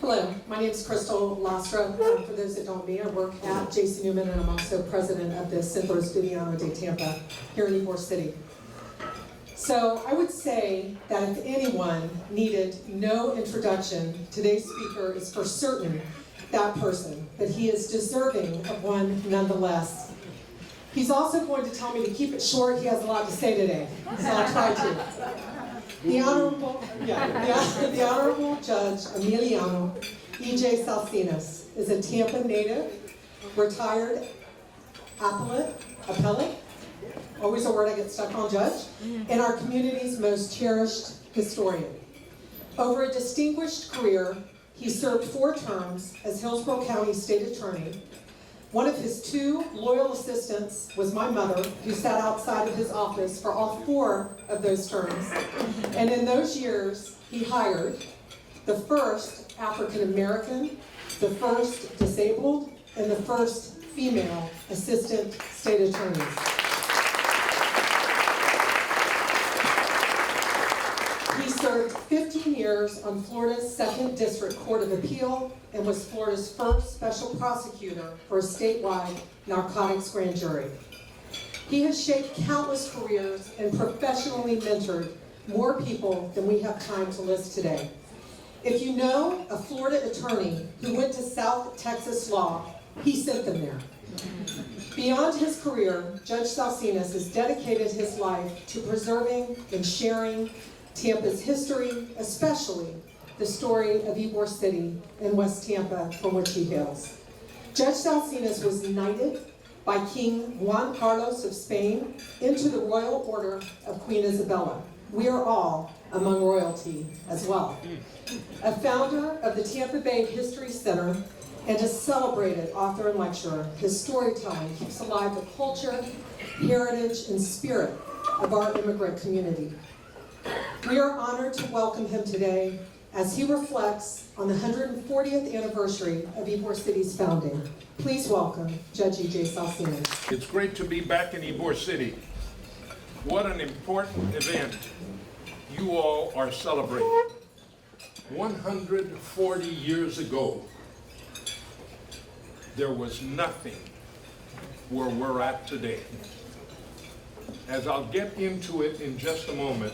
Hello, my name is Crystal Lastra. For those that don't know me, I work at J.C. Newman, and I'm also president of the Centro Estudiano de Tampa here in Ybor City. So I would say that if anyone needed no introduction, today's speaker is for certain that person, but he is deserving of one nonetheless. He's also going to tell me to keep it short. He has a lot to say today, so I'll try to. The Honorable Judge Emiliano E.J. Salcinas is a Tampa native, retired appellate, always a word I get stuck on, judge, and our community's most cherished historian. Over a distinguished career, he served 4 terms as Hillsborough County State Attorney. One of his 2 loyal assistants was my mother, who sat outside of his office for all 4 of those terms. And in those years, he hired the first African American, the first disabled, and the first female assistant state attorneys. He served 15 years on Florida's 2nd District Court of Appeal and was Florida's first special prosecutor for a statewide narcotics grand jury. He has shaped countless careers and professionally mentored more people than we have time to list today. If you know a Florida attorney who went to South Texas law, he sent them there. Beyond his career, Judge Salcinas has dedicated his life to preserving and sharing Tampa's history, especially the story of Ybor City in West Tampa, from which he hails. Judge Salcinas was knighted by King Juan Carlos of Spain into the Royal Order of Queen Isabella. We are all among royalty as well. A founder of the Tampa Bay History Center and a celebrated author and lecturer, his storytelling keeps alive the culture, heritage, and spirit of our immigrant community. We are honored to welcome him today as he reflects on the 140th anniversary of Ybor City's founding. Please welcome Judge E.J. Salcinas. It's great to be back in Ybor City. What an important event you all are celebrating. 140 years ago, there was nothing where we're at today. As I'll get into it in just a moment,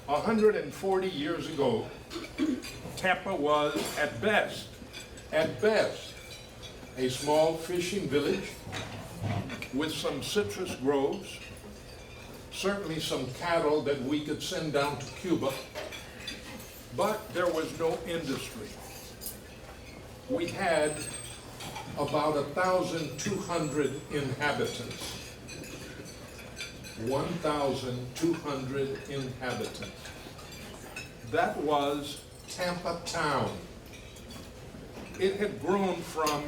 140 years ago, Tampa was at best, a small fishing village with some citrus groves, certainly some cattle that we could send down to Cuba, but there was no industry. We had about 1,200 inhabitants. 1,200 inhabitants. That was Tampa town. It had grown from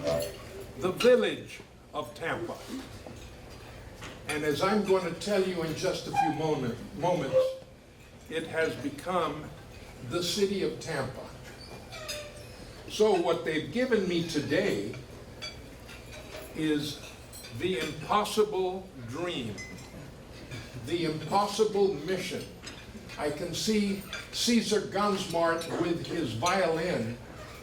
the village of Tampa. And as I'm going to tell you in just a few moments, it has become the city of Tampa. So what they've given me today is the impossible dream. The impossible mission. I can see Caesar Gunsmart with his violin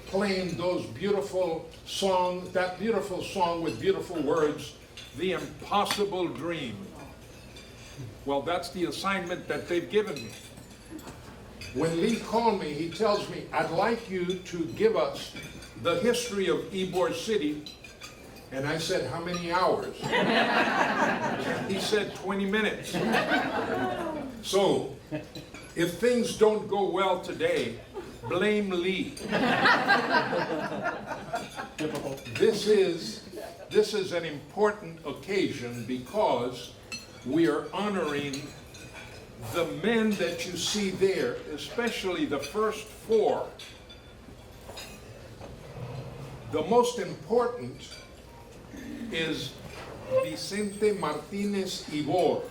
playing those beautiful songs, that beautiful song with beautiful words, The Impossible Dream. Well, that's the assignment that they've given me. When Lee called me, he tells me, I'd like you to give us the history of Ybor City. And I said, how many hours? He said, 20 minutes. So, if things don't go well today, blame Lee. This is an important occasion because we are honoring the men that you see there, especially the first 4. The most important is Vicente Martinez Ybor,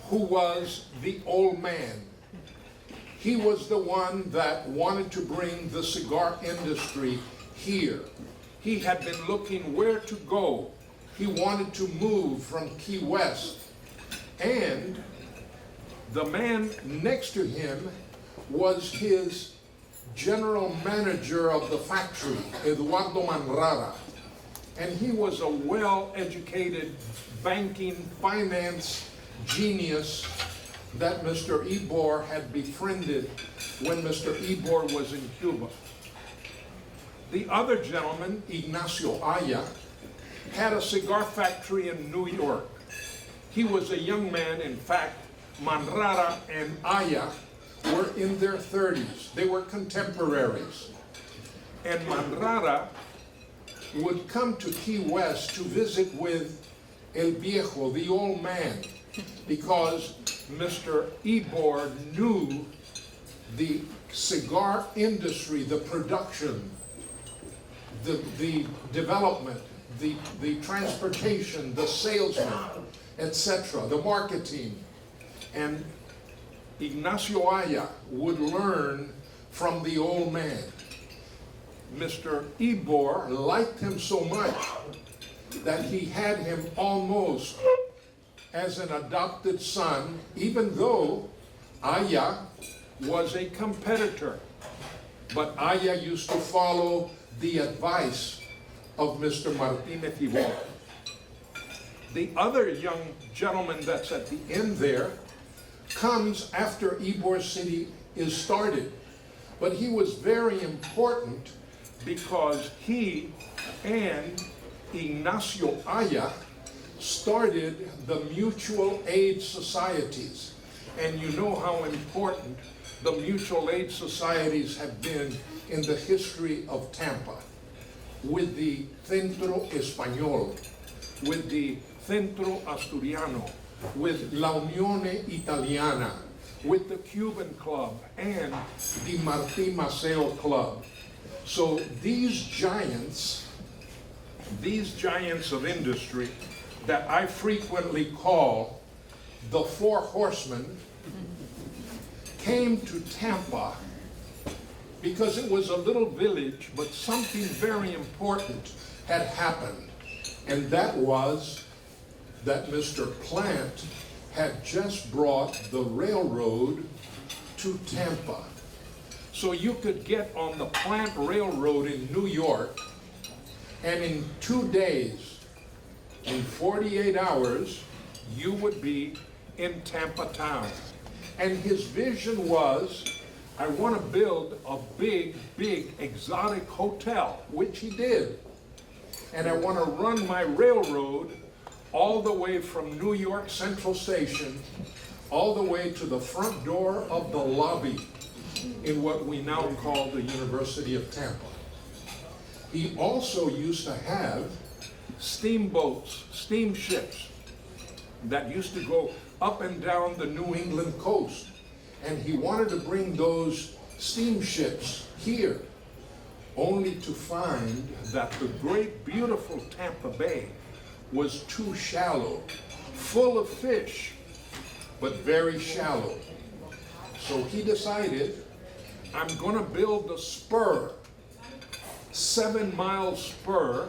who was the old man. He was the one that wanted to bring the cigar industry here. He had been looking where to go. He wanted to move from Key West. And the man next to him was his general manager of the factory, Eduardo Manrara. And he was a well-educated banking finance genius that Mr. Ybor had befriended when Mr. Ybor was in Cuba. The other gentleman, Ignacio Aya, had a cigar factory in New York. He was a young man. In fact, Manrara and Aya were in their 30s. They were contemporaries. And Manrara would come to Key West to visit with El Viejo, the old man, because Mr. Ybor knew the cigar industry, the production, the development, the transportation, the salesmen, etc., the marketing. And Ignacio Aya would learn from the old man. Mr. Ybor liked him so much that he had him almost as an adopted son, even though Aya was a competitor. But Aya used to follow the advice of Mr. Martinez Ybor. The other young gentleman that's at the end there comes after Ybor City is started. But he was very important because he and Ignacio Aya started the mutual aid societies. And you know how important the mutual aid societies have been in the history of Tampa, with the Centro Español, with the Centro Asturiano, with La Unione Italiana, with the Cuban Club, and the Martí Maceo Club. So these giants of industry that I frequently call the Four Horsemen came to Tampa because it was a little village, but something very important had happened. And that was that Mr. Plant had just brought the railroad to Tampa. So you could get on the Plant Railroad in New York, and in 2 days, in 48 hours, you would be in Tampa town. And his vision was, I want to build a big, big exotic hotel, which he did. And I want to run my railroad all the way from New York Central Station, all the way to the front door of the lobby in what we now call the University of Tampa. He also used to have steamboats, steamships that used to go up and down the New England coast. And he wanted to bring those steamships here, only to find that the great, beautiful Tampa Bay was too shallow, full of fish, but very shallow. So he decided, I'm going to build a spur, 7-mile spur,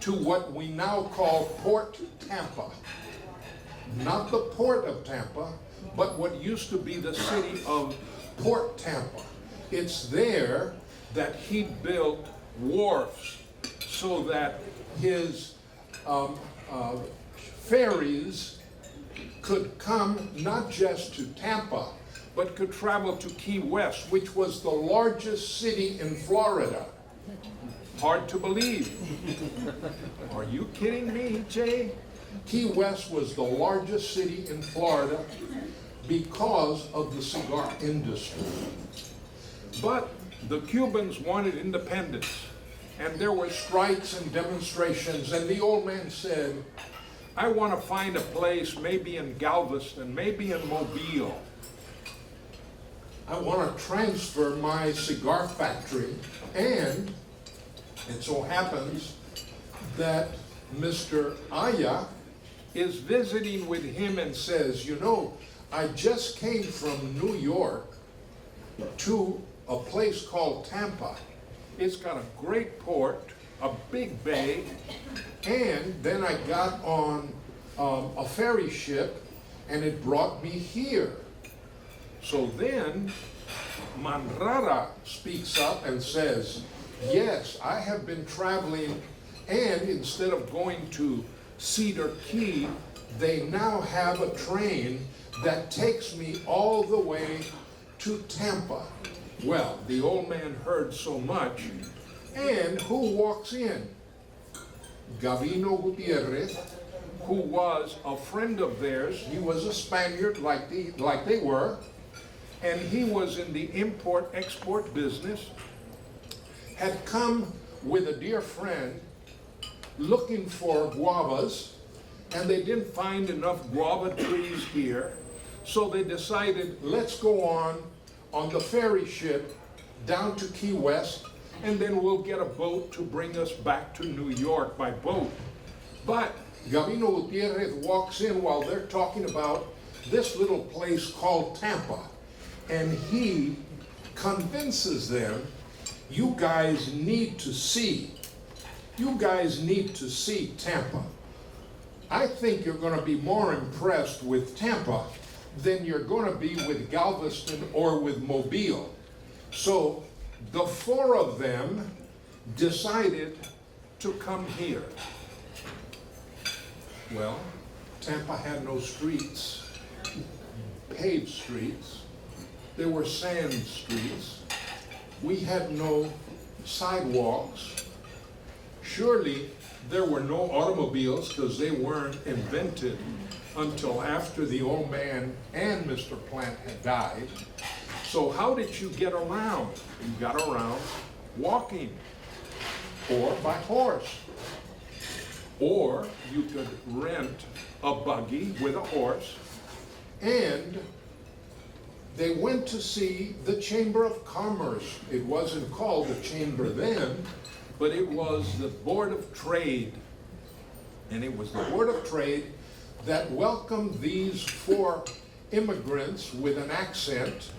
to what we now call Port Tampa. Not the port of Tampa, but what used to be the city of Port Tampa. It's there that he built wharfs so that his ferries could come not just to Tampa, but could travel to Key West, which was the largest city in Florida. Hard to believe. Are you kidding me, Jay? Key West was the largest city in Florida because of the cigar industry. But the Cubans wanted independence, and there were strikes and demonstrations, and the old man said, I want to find a place, maybe in Galveston, maybe in Mobile. I want to transfer my cigar factory, and it so happens that Mr. Aya is visiting with him and says, you know, I just came from New York to a place called Tampa. It's got a great port, a big bay, and then I got on a ferry ship and it brought me here. So then Manrara speaks up and says, yes, I have been traveling, and instead of going to Cedar Key, they now have a train that takes me all the way to Tampa. Well, the old man heard so much, and who walks in? Gavino Gutierrez, who was a friend of theirs. He was a Spaniard like they were, and he was in the import-export business, had come with a dear friend looking for guavas, and they didn't find enough guava trees here, so they decided, let's go on the ferry ship down to Key West, and then we'll get a boat to bring us back to New York by boat. But Gavino Gutierrez walks in while they're talking about this little place called Tampa, and he convinces them, you guys need to see Tampa. I think you're going to be more impressed with Tampa than you're going to be with Galveston or with Mobile. So the four of them decided to come here. Well, Tampa had no streets, paved streets. There were sand streets. We had no sidewalks. Surely there were no automobiles because they weren't invented until after the old man and Mr. Plant had died. So how did you get around? You got around walking or by horse. Or you could rent a buggy with a horse, and they went to see the Chamber of Commerce. It wasn't called the Chamber then, but it was the Board of Trade. And it was the Board of Trade that welcomed these four immigrants with an accent,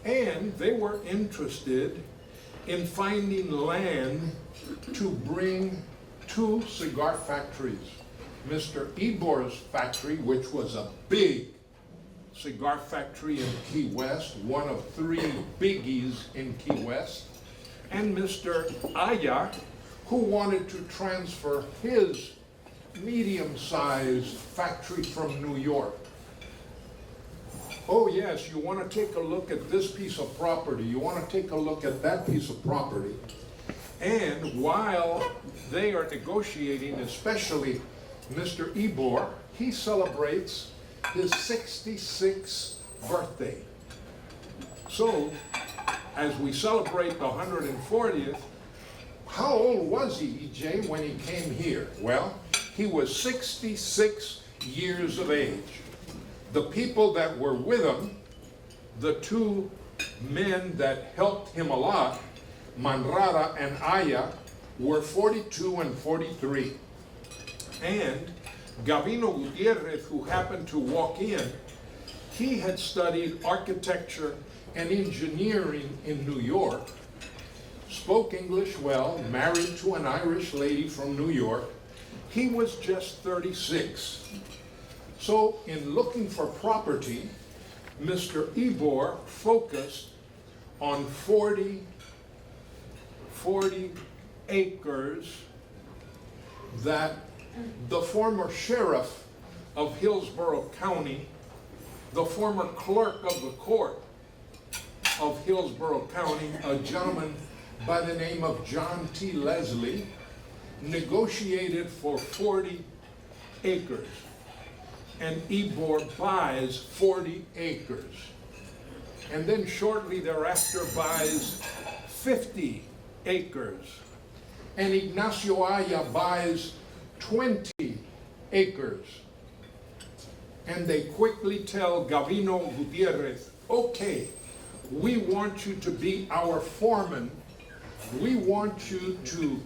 and they were interested in finding land to bring two cigar factories. Mr. Ybor's factory, which was a big cigar factory in Key West, one of three biggies in Key West, and Mr. Aya, who wanted to transfer his medium-sized factory from New York. Oh yes, you want to take a look at this piece of property, you want to take a look at that piece of property. And while they are negotiating, especially Mr. Ybor, he celebrates his 66th birthday. So, as we celebrate the 140th, how old was he, EJ, when he came here? Well, he was 66 years of age. The people that were with him, the two men that helped him a lot, Manrara and Aya, were 42 and 43. And Gavino Gutierrez, who happened to walk in, he had studied architecture and engineering in New York, spoke English well, married to an Irish lady from New York. He was just 36. So in looking for property, Mr. Ybor focused on 40 acres that the former sheriff of Hillsborough County, the former clerk of the court of Hillsborough County, a gentleman by the name of John T. Leslie, negotiated for 40 acres. And Ybor buys 40 acres. And then shortly thereafter buys 50 acres. And Ignacio Aya buys 20 acres. And they quickly tell Gavino Gutierrez, okay, we want you to be our foreman. We want you to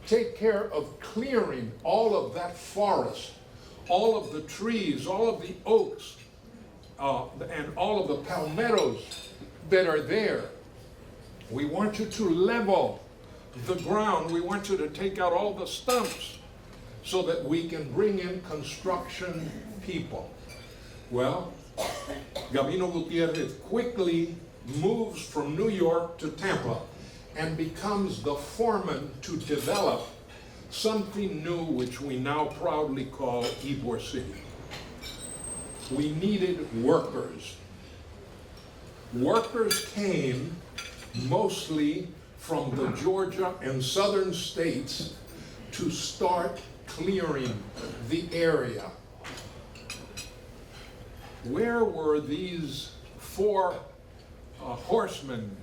take care of clearing all of that forest, all of the trees, all of the oaks, and all of the palmettos that are there. We want you to level the ground. We want you to take out all the stumps so that we can bring in construction people. Well, Gavino Gutierrez quickly moves from New York to Tampa and becomes the foreman to develop something new which we now proudly call Ybor City. We needed workers. Workers came mostly from the Georgia and southern states to start clearing the area. Where were these four horsemen?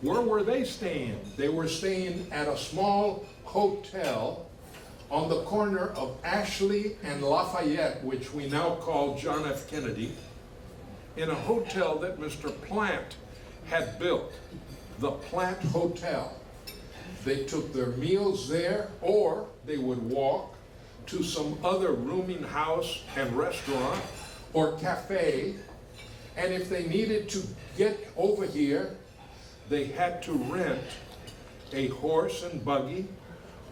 Where were they staying? They were staying at a small hotel on the corner of Ashley and Lafayette, which we now call John F. Kennedy, in a hotel that Mr. Plant had built, the Plant Hotel. They took their meals there, or they would walk to some other rooming house and restaurant or cafe, and if they needed to get over here, they had to rent a horse and buggy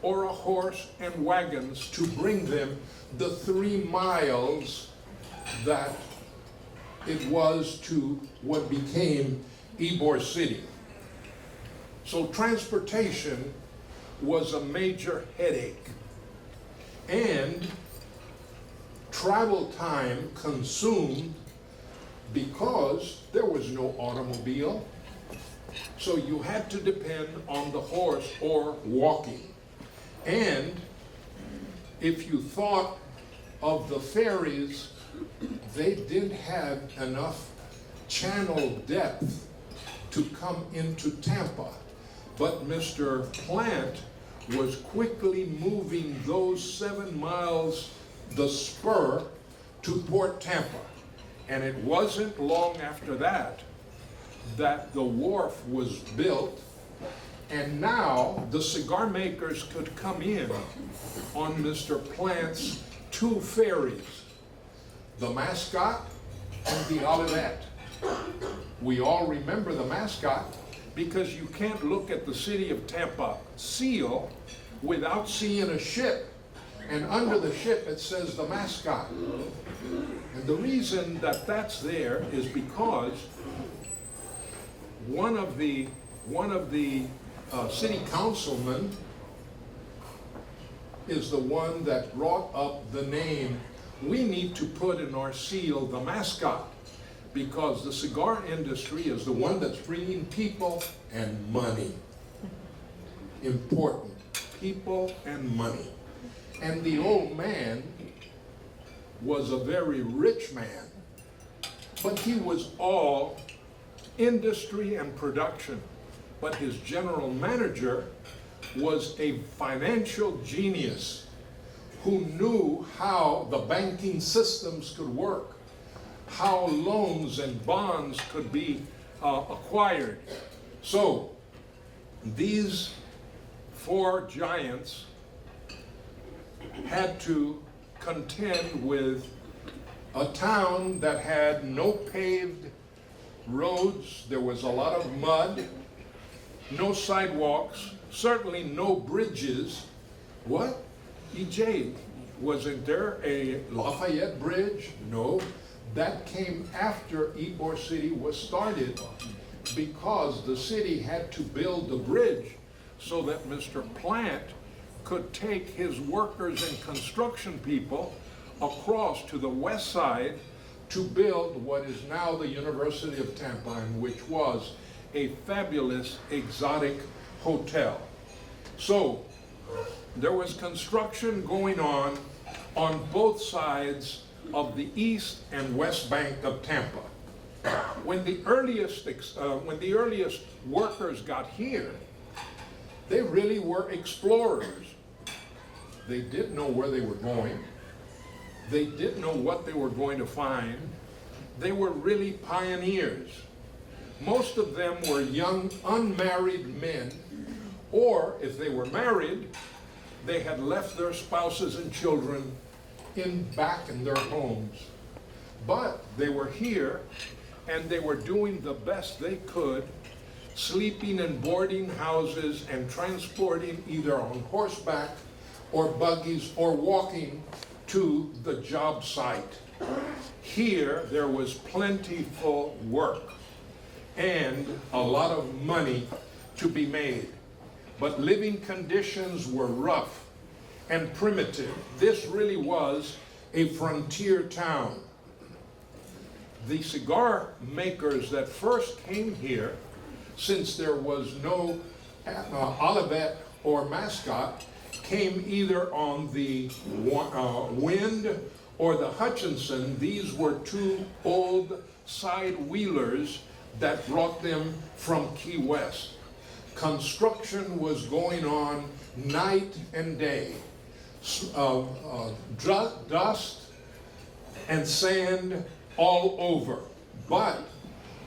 or a horse and wagons to bring them the 3 miles that it was to what became Ybor City. So transportation was a major headache, and travel time consumed because there was no automobile, so you had to depend on the horse or walking. And if you thought of the ferries, they didn't have enough channel depth to come into Tampa. But Mr. Plant was quickly moving those 7 miles, the spur, to Port Tampa. And it wasn't long after that that the wharf was built, and now the cigar makers could come in on Mr. Plant's 2 ferries, the Mascot and the Olivet. We all remember the Mascot because you can't look at the city of Tampa seal without seeing a ship, and under the ship it says the Mascot. And the reason that that's there is because one of the city councilmen is the one that brought up the name. We need to put in our seal the Mascot, because the cigar industry is the one that's bringing people and money. Important, people and money. And the old man was a very rich man, but he was all industry and production. But his general manager was a financial genius who knew how the banking systems could work, how loans and bonds could be acquired. So these 4 giants had to contend with a town that had no paved roads. There was a lot of mud, no sidewalks, certainly no bridges. What? EJ, wasn't there a Lafayette Bridge? No. That came after Ybor City was started, because the city had to build the bridge so that Mr. Plant could take his workers and construction people across to the west side to build what is now the University of Tampa, and which was a fabulous exotic hotel. So there was construction going on both sides of the east and west bank of Tampa. When the earliest workers got here, they really were explorers. They didn't know where they were going. They didn't know what they were going to find. They were really pioneers. Most of them were young, unmarried men, or if they were married, they had left their spouses and children back in their homes. But they were here, and they were doing the best they could, sleeping in boarding houses and transporting either on horseback or buggies or walking to the job site. Here there was plentiful work. and a lot of money to be made. But living conditions were rough and primitive. This really was a frontier town. The cigar makers that first came here, since there was no Olivet or Mascot, came either on the Wind or the Hutchinson. These were two old side wheelers that brought them from Key West. Construction was going on night and day. Dust and sand all over. But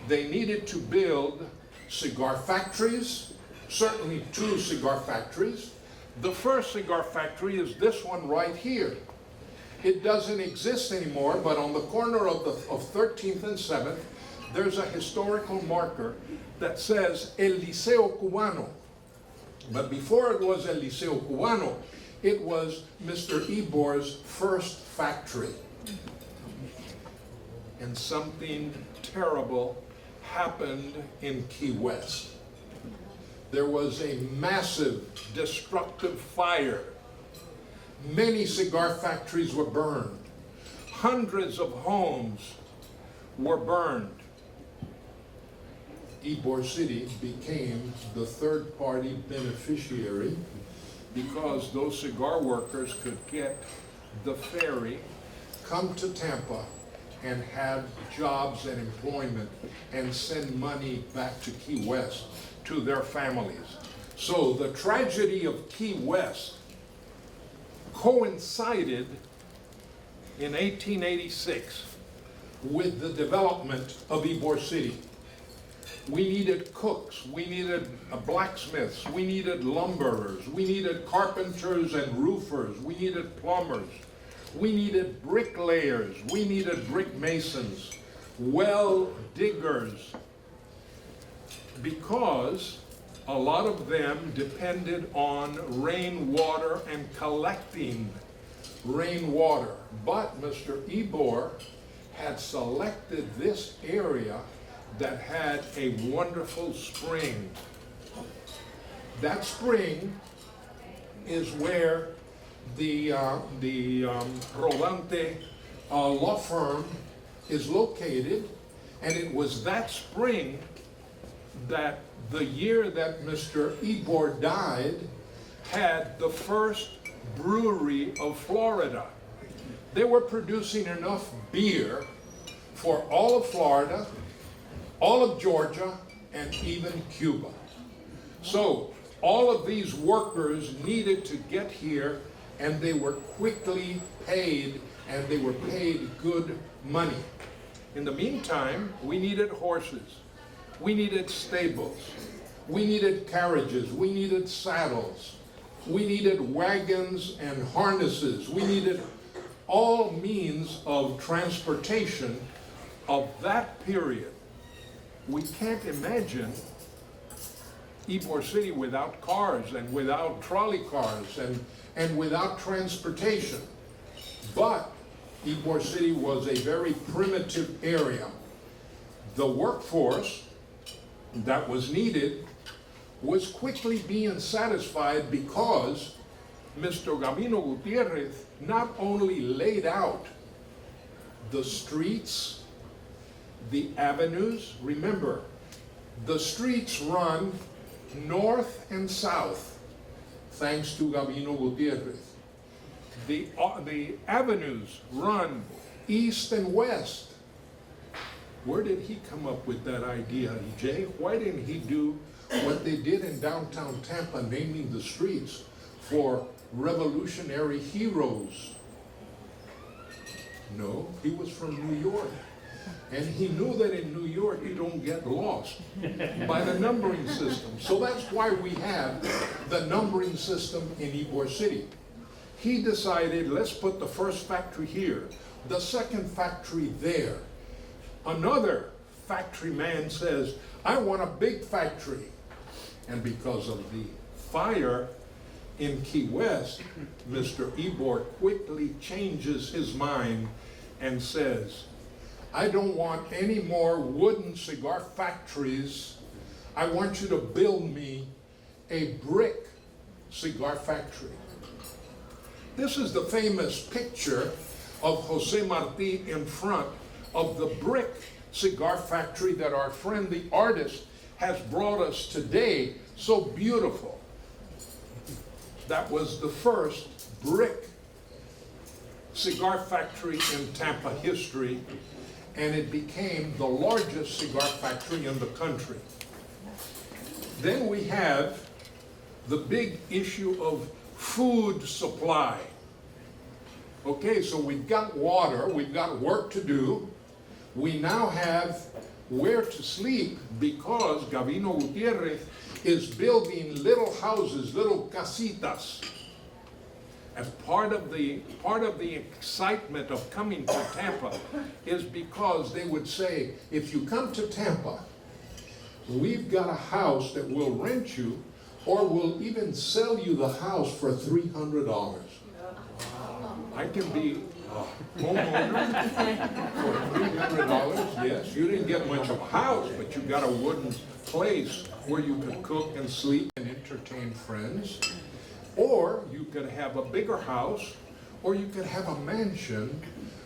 they needed to build cigar factories, certainly 2 cigar factories. The first cigar factory is this one right here. It doesn't exist anymore, but on the corner of 13th and 7th, there's a historical marker that says El Liceo Cubano. But before it was El Liceo Cubano, it was Mr. Ybor's first factory. And something terrible happened in Key West. There was a massive destructive fire. Many cigar factories were burned. Hundreds of homes were burned. Ybor City became the third-party beneficiary because those cigar workers could get the ferry, come to Tampa, and have jobs and employment and send money back to Key West to their families. So the tragedy of Key West coincided in 1886 with the development of Ybor City. We needed cooks, we needed blacksmiths, we needed lumberers, we needed carpenters and roofers, we needed plumbers, we needed bricklayers, we needed brick masons, well diggers, because a lot of them depended on rainwater and collecting rainwater. But Mr. Ybor had selected this area that had a wonderful spring. That spring is where the Rodante law firm is located, and it was that spring that the year that Mr. Ybor died had the first brewery of Florida. They were producing enough beer for all of Florida, all of Georgia, and even Cuba. So all of these workers needed to get here, and they were quickly paid, and they were paid good money. In the meantime, we needed horses, we needed stables, we needed carriages, we needed saddles, we needed wagons and harnesses, we needed all means of transportation of that period. We can't imagine Ybor City without cars and without trolley cars and without transportation. But Ybor City was a very primitive area. The workforce that was needed was quickly being satisfied because Mr. Gabino Gutierrez not only laid out the streets, the avenues. Remember, the streets run north and south, thanks to Gabino Gutierrez. The avenues run east and west. Where did he come up with that idea, EJ? Why didn't he do what they did in downtown Tampa, naming the streets for revolutionary heroes? No, he was from New York. And he knew that in New York you don't get lost by the numbering system. So that's why we have the numbering system in Ybor City. He decided, let's put the first factory here, the second factory there. Another factory man says, I want a big factory. And because of the fire in Key West, Mr. Ybor quickly changes his mind and says, I don't want any more wooden cigar factories. I want you to build me a brick cigar factory. This is the famous picture of Jose Marti in front of the brick cigar factory that our friend the artist has brought us today. So beautiful. That was the first brick cigar factory in Tampa history, and it became the largest cigar factory in the country. Then we have the big issue of food supply. Okay, so we've got water, we've got work to do. We now have where to sleep because Gavino Gutierrez is building little houses, little casitas. And part of the excitement of coming to Tampa is because they would say, if you come to Tampa, we've got a house that we'll rent you, or we'll even sell you the house for $300. I can be a homeowner for $300. Yes, you didn't get much of a house, but you got a wooden place where you could cook and sleep and entertain friends. Or you could have a bigger house, or you could have a mansion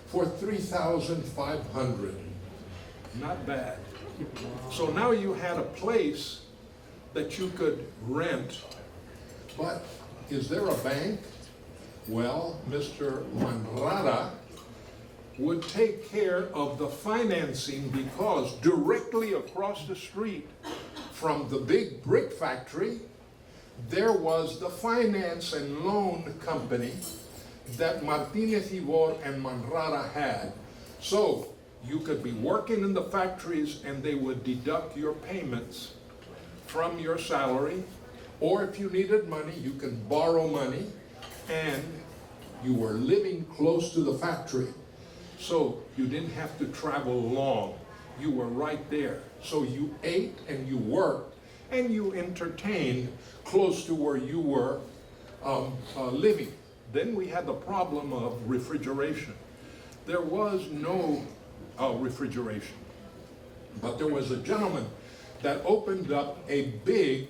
for $3,500. Not bad. So now you had a place that you could rent. But is there a bank? Well, Mr. Manrada would take care of the financing because directly across the street from the big brick factory, there was the finance and loan company that Martinez Ybor and Manrada had. So you could be working in the factories and they would deduct your payments from your salary, or if you needed money, you can borrow money, and you were living close to the factory. So you didn't have to travel long. You were right there. So you ate and you worked and you entertained close to where you were living. Then we had the problem of refrigeration. There was no refrigeration, but there was a gentleman that opened up a big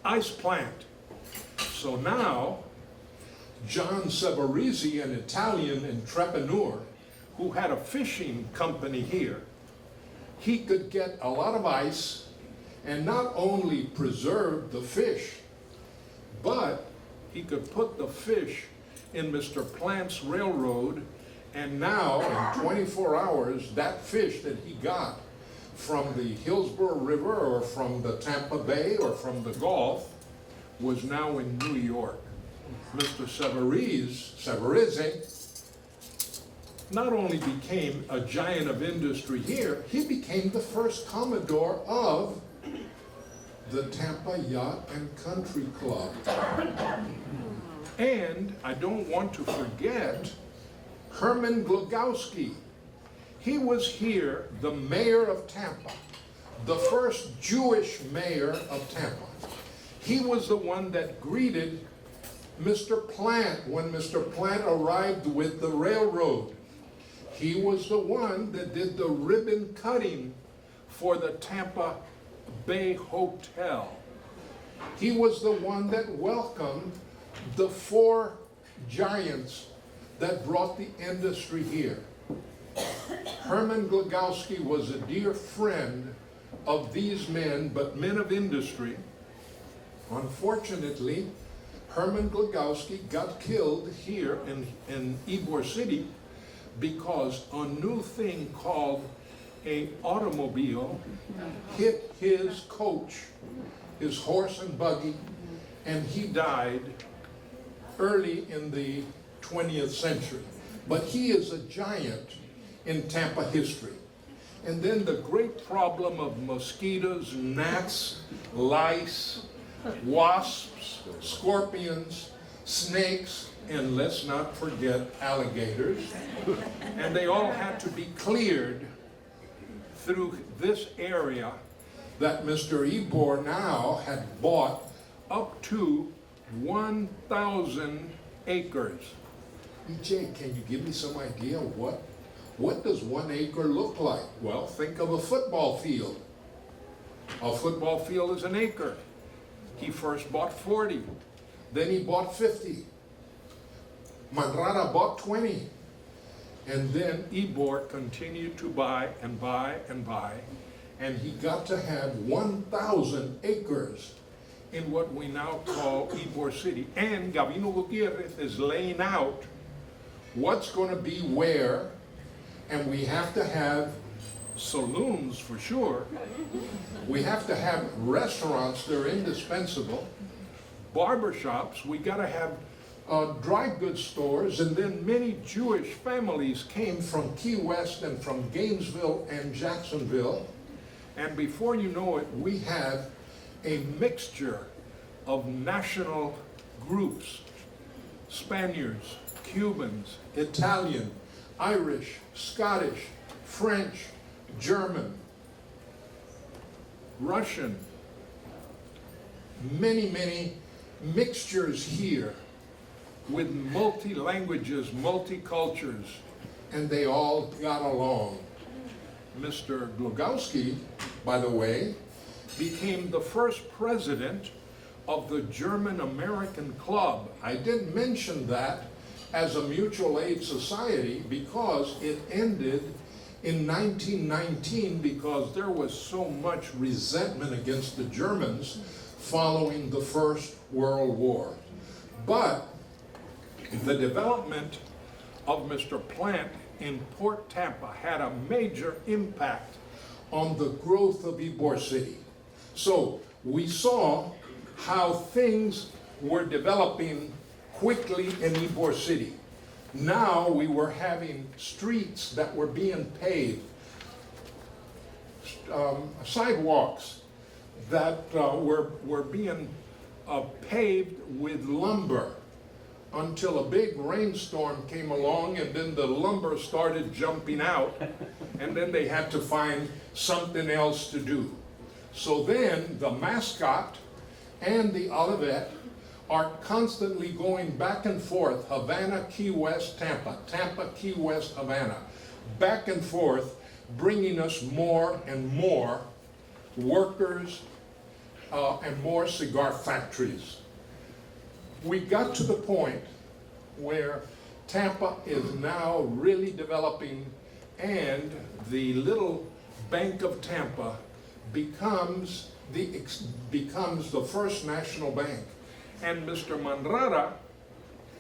ice plant. So now, John Severisi, an Italian entrepreneur who had a fishing company here, he could get a lot of ice and not only preserve the fish, but he could put the fish in Mr. Plant's railroad, and now in 24 hours, that fish that he got from the Hillsborough River or from the Tampa Bay or from the Gulf was now in New York. Mr. Severisi not only became a giant of industry here, he became the first Commodore of the Tampa Yacht and Country Club. And I don't want to forget Herman Glogowski. He was here, the mayor of Tampa, the first Jewish mayor of Tampa. He was the one that greeted Mr. Plant when Mr. Plant arrived with the railroad. He was the one that did the ribbon cutting for the Tampa Bay Hotel. He was the one that welcomed the 4 giants that brought the industry here. Herman Glogowski was a dear friend of these men, but men of industry. Unfortunately, Herman Glogowski got killed here in Ybor City because a new thing called an automobile hit his coach, his horse and buggy, and he died early in the 20th century. But he is a giant in Tampa history. And then the great problem of mosquitoes, gnats, lice, wasps, scorpions, snakes, and let's not forget alligators. And they all had to be cleared through this area that Mr. Ybor now had bought up to 1,000 acres. EJ, can you give me some idea of what What does 1 acre look like? Well, think of a football field. A football field is an acre. He first bought 40, then he bought 50. Manrara bought 20. And then Ybor continued to buy and buy and buy. And he got to have 1,000 acres in what we now call Ybor City. And Gavino Gutierrez is laying out what's going to be where. And we have to have saloons for sure. We have to have restaurants, they're indispensable. Barbershops, we got to have dry goods stores, and then many Jewish families came from Key West and from Gainesville and Jacksonville. And before you know it, we have a mixture of national groups: Spaniards, Cubans, Italian, Irish, Scottish, French, German, Russian, many mixtures here with multi-languages, multi-cultures, and they all got along. Mr. Glogowski, by the way, became the first president of the German-American Club. I didn't mention that as a mutual aid society because it ended in 1919 because there was so much resentment against the Germans following the First World War. But the development of Mr. Plant in Port Tampa had a major impact on the growth of Ybor City. So we saw how things were developing quickly in Ybor City. Now we were having streets that were being paved, sidewalks that were being paved with lumber until a big rainstorm came along, and then the lumber started jumping out, and then they had to find something else to do. So then the mascot and the Olivet are constantly going back and forth, Havana, Key West, Tampa, Tampa, Key West, Havana, back and forth, bringing us more and more workers and more cigar factories. We got to the point where Tampa is now really developing, and the little Bank of Tampa becomes the first national bank. And Mr. Manrara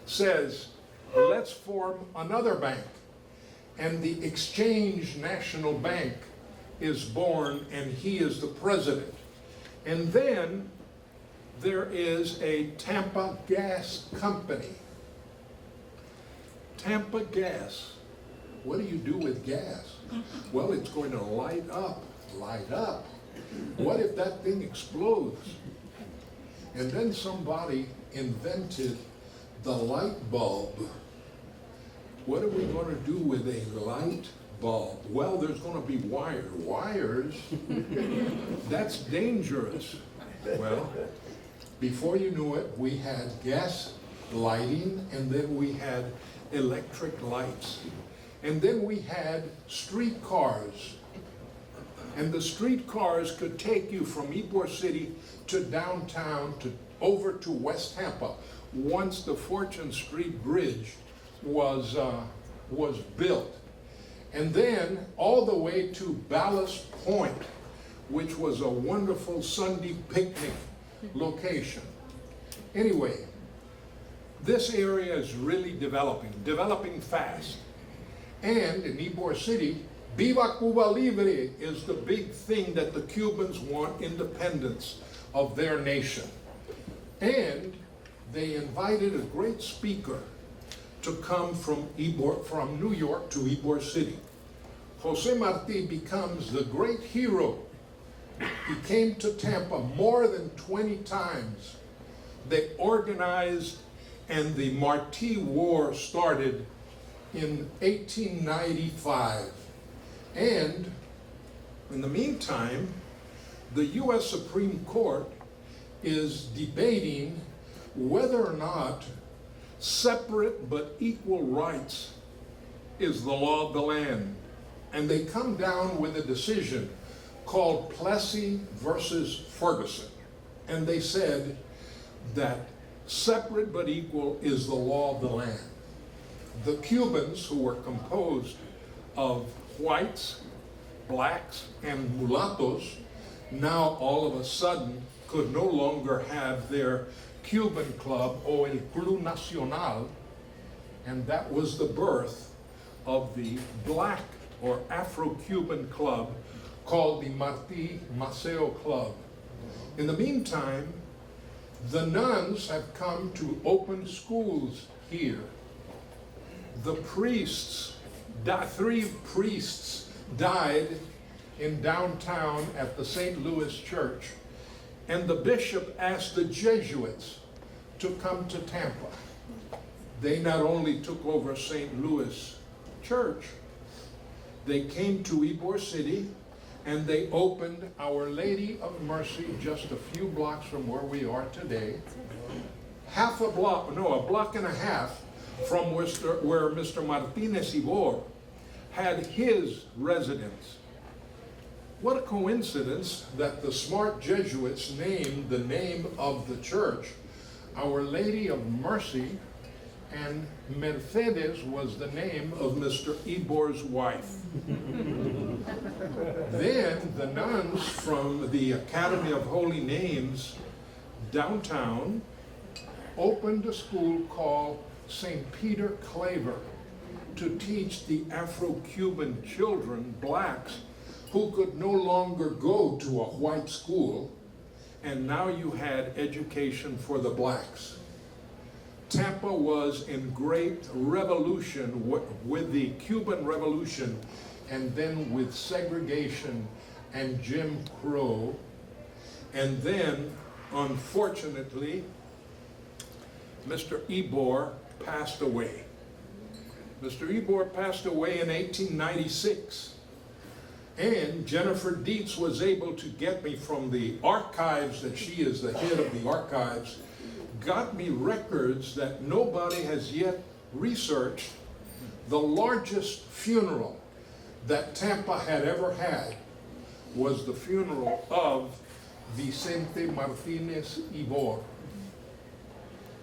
says, let's form another bank. And the Exchange National Bank is born, and he is the president. And then there is a Tampa Gas Company. Tampa Gas. What do you do with gas? Well, it's going to light up, light up. What if that thing explodes? And then somebody invented the light bulb. What are we going to do with a light bulb? Well, there's going to be wires. Wires? That's dangerous. Well, before you knew it, we had gas lighting, and then we had electric lights. And then we had streetcars. And the streetcars could take you from Ybor City to downtown, over to West Tampa, once the Fortune Street Bridge was built. And then all the way to Ballast Point, which was a wonderful Sunday picnic location. Anyway, this area is really developing fast. And in Ybor City, Viva Cuba Libre is the big thing that the Cubans want, independence of their nation. And they invited a great speaker to come from New York to Ybor City. Jose Marti becomes the great hero. He came to Tampa more than 20 times. They organized, and the Marti War started in 1895. And in the meantime, the U.S. Supreme Court is debating whether or not separate but equal rights is the law of the land. And they come down with a decision called Plessy versus Ferguson. And they said that separate but equal is the law of the land. The Cubans, who were composed of whites, blacks, and mulattoes, now all of a sudden could no longer have their Cuban club, or el Club Nacional, and that was the birth of the black or Afro-Cuban club called the Martí Maceo Club. In the meantime, the nuns have come to open schools here. The priests, 3 priests died in downtown at the St. Louis Church, and the bishop asked the Jesuits to come to Tampa. They not only took over St. Louis Church, they came to Ybor City, and they opened Our Lady of Mercy just a few blocks from where we are today. A block and a half from where Mr. Martinez Ybor had his residence. What a coincidence that the smart Jesuits named the name of the church Our Lady of Mercy, and Mercedes was the name of Mr. Ybor's wife. Then the nuns from the Academy of Holy Names downtown opened a school called St. Peter Claver to teach the Afro-Cuban children, blacks, who could no longer go to a white school, and now you had education for the blacks. Tampa was in great revolution with the Cuban Revolution, and then with segregation and Jim Crow. And then, unfortunately, Mr. Ybor passed away. Mr. Ybor passed away in 1896. And Jennifer Dietz was able to get me from the archives, that she is the head of the archives, got me records that nobody has yet researched. The largest funeral that Tampa had ever had was the funeral of Vicente Martinez Ybor.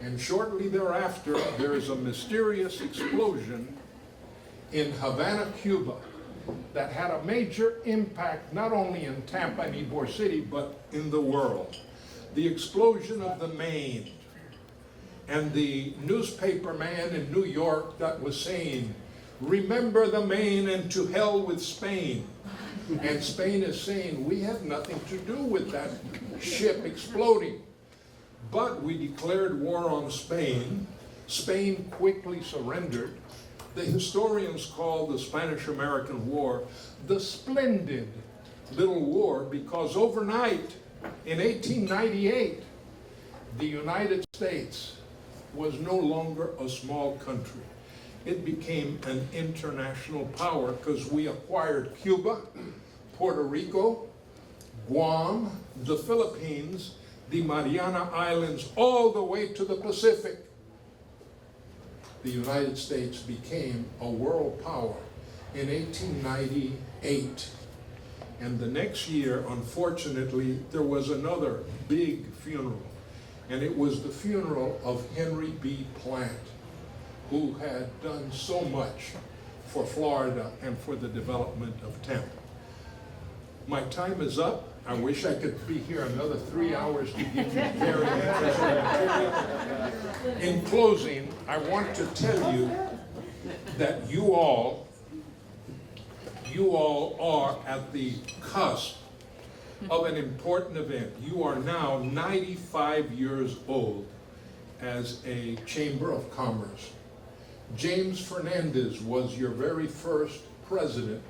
And shortly thereafter, there is a mysterious explosion in Havana, Cuba, that had a major impact not only in Tampa and Ybor City, but in the world. The explosion of the Maine. And the newspaper man in New York that was saying, "Remember the Maine and to hell with Spain." And Spain is saying, "We have nothing to do with that ship exploding." But we declared war on Spain. Spain quickly surrendered. The historians call the Spanish-American War the splendid little war, because overnight in 1898, the United States was no longer a small country. It became an international power because we acquired Cuba, Puerto Rico, Guam, the Philippines, the Mariana Islands, all the way to the Pacific. The United States became a world power in 1898. And the next year, unfortunately, there was another big funeral. And it was the funeral of Henry B. Plant, who had done so much for Florida and for the development of Tampa. My time is up. I wish I could be here another 3 hours to give you very interesting material. In closing, I want to tell you that you all are at the cusp of an important event. You are now 95 years old as a Chamber of Commerce. James Fernandez was your very first president.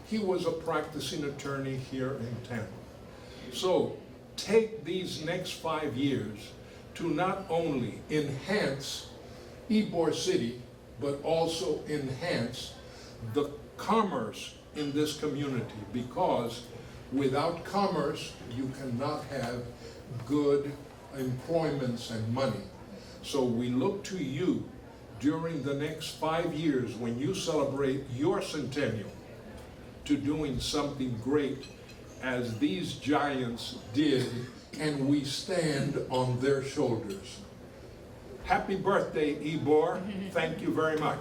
He was a practicing attorney here in Tampa. So take these next 5 years to not only enhance Ybor City, but also enhance the commerce in this community, because without commerce, you cannot have good employments and money. So we look to you, during the next 5 years when you celebrate your centennial to doing something great as these giants did, and we stand on their shoulders. Happy birthday, Ybor. Thank you very much.